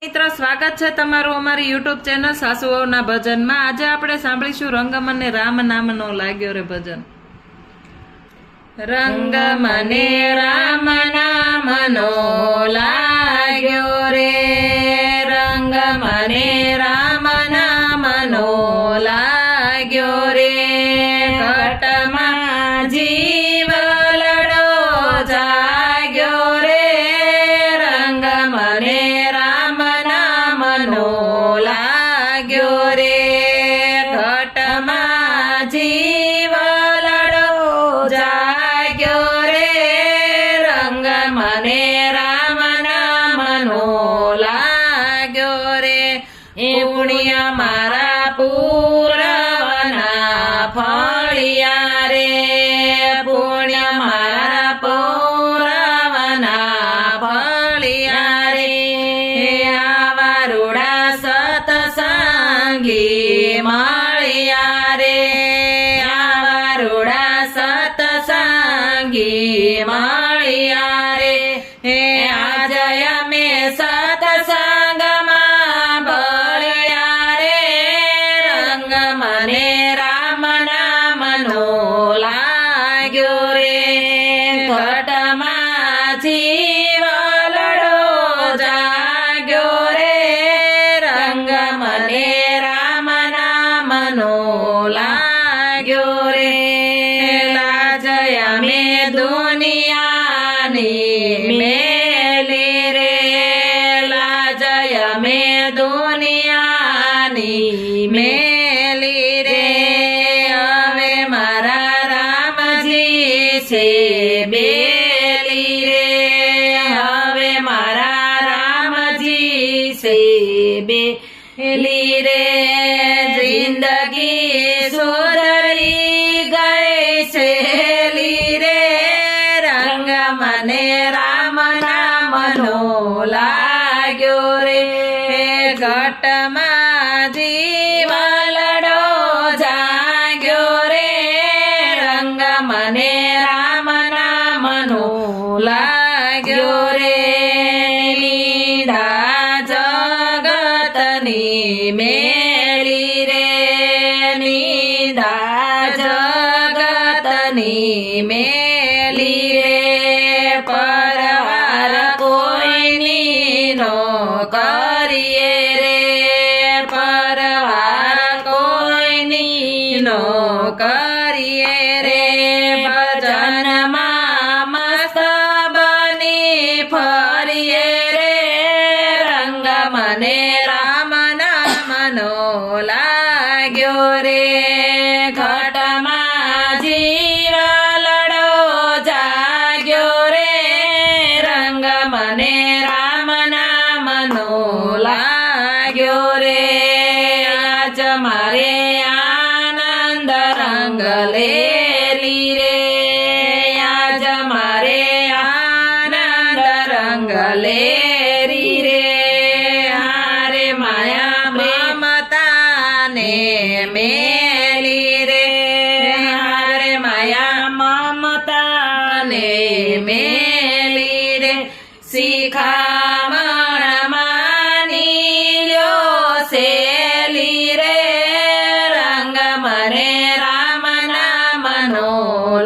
મિત્રો, સ્વાગત છે તમારું અમારી યુટ્યુબ ચેનલ સાસુઓના ભજનમાં। આજે આપણે સાંભળીશું રંગ મને રામ નામનો લાગ્યો રે ભજન। રંગ મને રામ નામનો લાગ્યો રે, રંગ મને રામ નામનો લાગ્યો રે, ઘટમાં જીવ લડો જાગ્યો રે, રંગ મને રામ નામનો લાગ્યો રે, ઘટમાં જીવ લડો જાગ્યો રે, રંગ મને રામ નામનો લાગ્યો રે, એ પુણ્ય મારા પૂરવના ફળિયા રે, પુણ્ય મારા પૂરવના ફળિયા રે, આવા રૂડા સતસંગી મળ્યા રે, આવા રૂડા સતસંગી મળ્યા રે, આજ અમે સતસંગમાં ભળ્યા રે, રંગ મને રામ નામનો લાગ્યો રે, ઘટમાં જીવ લડો જાગ્યો રે, રંગ મને રામ નામનો લાગ્યો રે, લાજ અમે દુનિયાની મેલી રે, લાજ અમે દુનિયાની મેલી રે, હવે મારા રામજી છે બેલી રે, હવે મારા રામજી છે બેલી રે, જિંદગી સુધરી ગઈ છેલી રે, રંગ મને રામ નામનો લાગ્યો રે, ઘટમાં જીવ લડો જાગ્યો રે, રંગ મને રામ નામનો લાગ્યો રે, લીધા જગતની મેળી રે, લીધા જગતની મેળી રે, પરવાર કોઈની નો કરીએ રે, પરવાર કોઈની નો કરીએ રે, ભજનમાં મસ્ત બની ફરીએ રે, રંગ મને રામ નામનો લાગ્યો રે, ઘટમાં જીવ લડો જાગ્યો રે, રંગ મને રામ નામનો લાગ્યો રે, આજ મારે આનંદ રંગ લેલી રે, આજ મારે આનંદ રંગ લેરી રે, હારે માયા મમતાને મેલી રે, હારે માયા મમતાને મેલી રે, શિખામણ માની લ્યો સેલી રે, રંગ મને રામ નામનો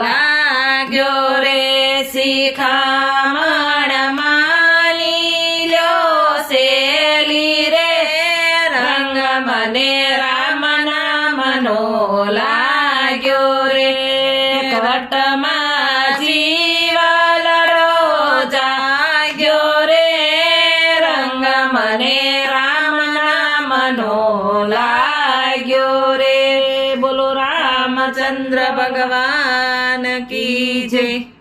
લાગ્યો રે, શિખામણ માની લ્યો સેલી રે, રંગ મને રામ નામનો લાગ્યો રે, ઘટમાં જીવ લડો જાગ્યો રે, રંગ મને રામ નામનો લાગ્યો રે, બોલો રામચંદ્ર ભગવાન કી જય।